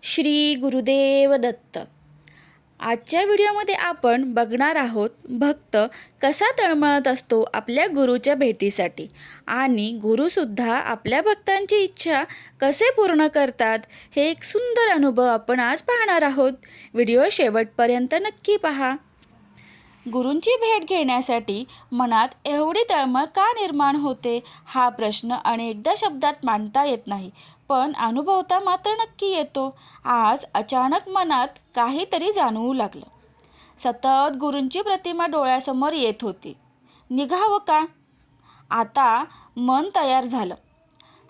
श्री गुरुदेव दत्त. आजच्या व्हिडिओमध्ये आपण बघणार आहोत भक्त कसा तळमळत असतो आपल्या गुरुच्या भेटीसाठी आणि गुरुसुद्धा आपल्या भक्तांची इच्छा कसे पूर्ण करतात हे एक सुंदर अनुभव आपण आज पाहणार आहोत. व्हिडिओ शेवटपर्यंत नक्की पहा. गुरूंची भेट घेण्यासाठी मनात एवढी तळमळ का निर्माण होते हा प्रश्न अनेकदा शब्दात मांडता येत नाही, पण अनुभवता मात्र नक्की येतो. आज अचानक मनात काहीतरी जाणवू लागलं. सतत गुरूंची प्रतिमा डोळ्यासमोर येत होती. निघावं का? आता मन तयार झालं.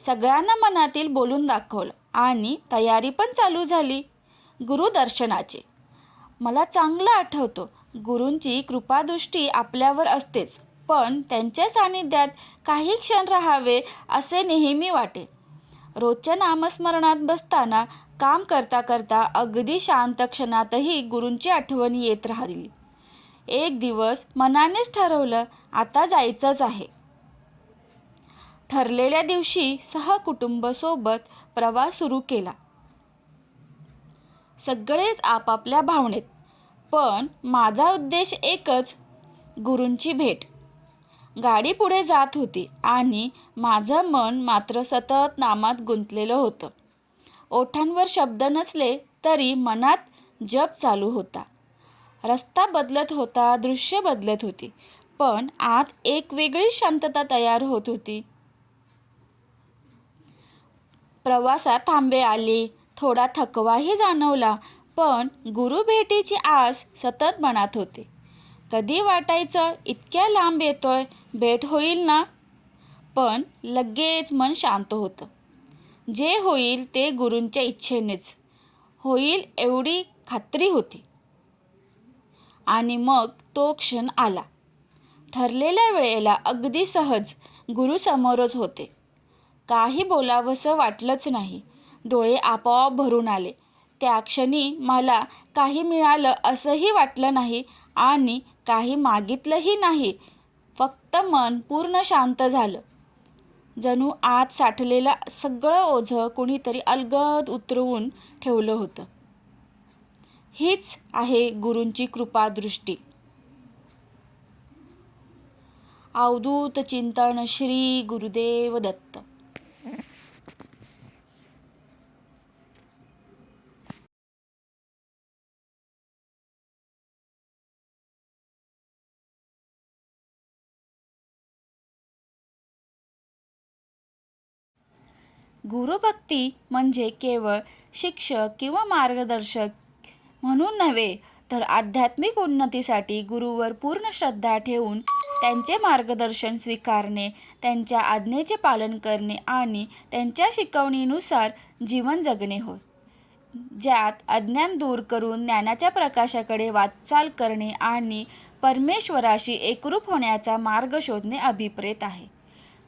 सगळ्यांना मनातील बोलून दाखवलं आणि तयारी पण चालू झाली गुरुदर्शनाची. मला चांगलं आठवतं, गुरूंची कृपादृष्टी आपल्यावर असतेच, पण त्यांच्या सानिध्यात काही क्षण राहावे असे नेहमी वाटे. रोजच्या नामस्मरणात बसताना, काम करता करता अगदी शांत क्षणातही गुरूंची आठवण येत राहिली. एक दिवस मनानेच ठरवलं, आता जायचंच आहे. ठरलेल्या दिवशी सहकुटुंबासोबत प्रवास सुरू केला. सगळेच आपापल्या भावनेत, पण माझा उद्देश एकच, गुरूंची भेट. गाडी पुढे जात होती आणि माझं मन मात्र सतत नामात गुंतलेलं होतं. ओठांवर शब्द नसले तरी मनात जप चालू होता. रस्ता बदलत होता, दृश्य बदलत होती, पण आत एक वेगळी शांतता तयार होत होती. प्रवासात थांबे आले, थोडा थकवाही जाणवला, पण गुरुभेटीची आस सतत मनात होते. कधी वाटायचं इतक्या लांब येतोय, भेट होईल ना? पण लगेच मन शांत होतं. जे होईल ते गुरूंच्या इच्छेनेच होईल एवढी खात्री होती. आणि मग तो क्षण आला. ठरलेल्या वेळेला अगदी सहज गुरुसमोरच होते. काही बोलावंसं वाटलंच नाही. डोळे आपोआप भरून आले. त्या क्षणी मला काही मिळालं असंही वाटलं नाही आणि काही मागितलंही नाही. फक्त मन पूर्ण शांत झालं. जणू आत साठलेलं सगळं ओझं कुणीतरी अलगद उतरवून ठेवलं होतं. हीच आहे गुरूंची कृपादृष्टी. अवधूत चिंतन श्री गुरुदेव दत्त. गुरुभक्ती म्हणजे केवळ शिक्षक किंवा मार्गदर्शक म्हणून नव्हे, तर आध्यात्मिक उन्नतीसाठी गुरुवर पूर्ण श्रद्धा ठेवून त्यांचे मार्गदर्शन स्वीकारणे, त्यांच्या आज्ञेचे पालन करणे आणि त्यांच्या शिकवणीनुसार जीवन जगणे होय. ज्यात अज्ञान दूर करून ज्ञानाच्या प्रकाशाकडे वाटचाल करणे आणि परमेश्वराशी एकरूप होण्याचा मार्ग शोधणे अभिप्रेत आहे.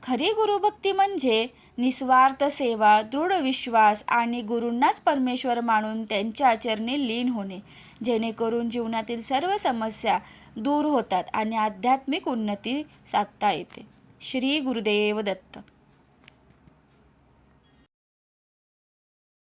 खरी गुरुभक्ती म्हणजे निस्वार्थ सेवा, दृढ विश्वास आणि गुरूंनाच परमेश्वर मानून त्यांच्या चरणी लीन होणे, जेणेकरून जीवनातील सर्व समस्या दूर होतात आणि आध्यात्मिक उन्नती साधता येते. श्री गुरुदेव दत्त.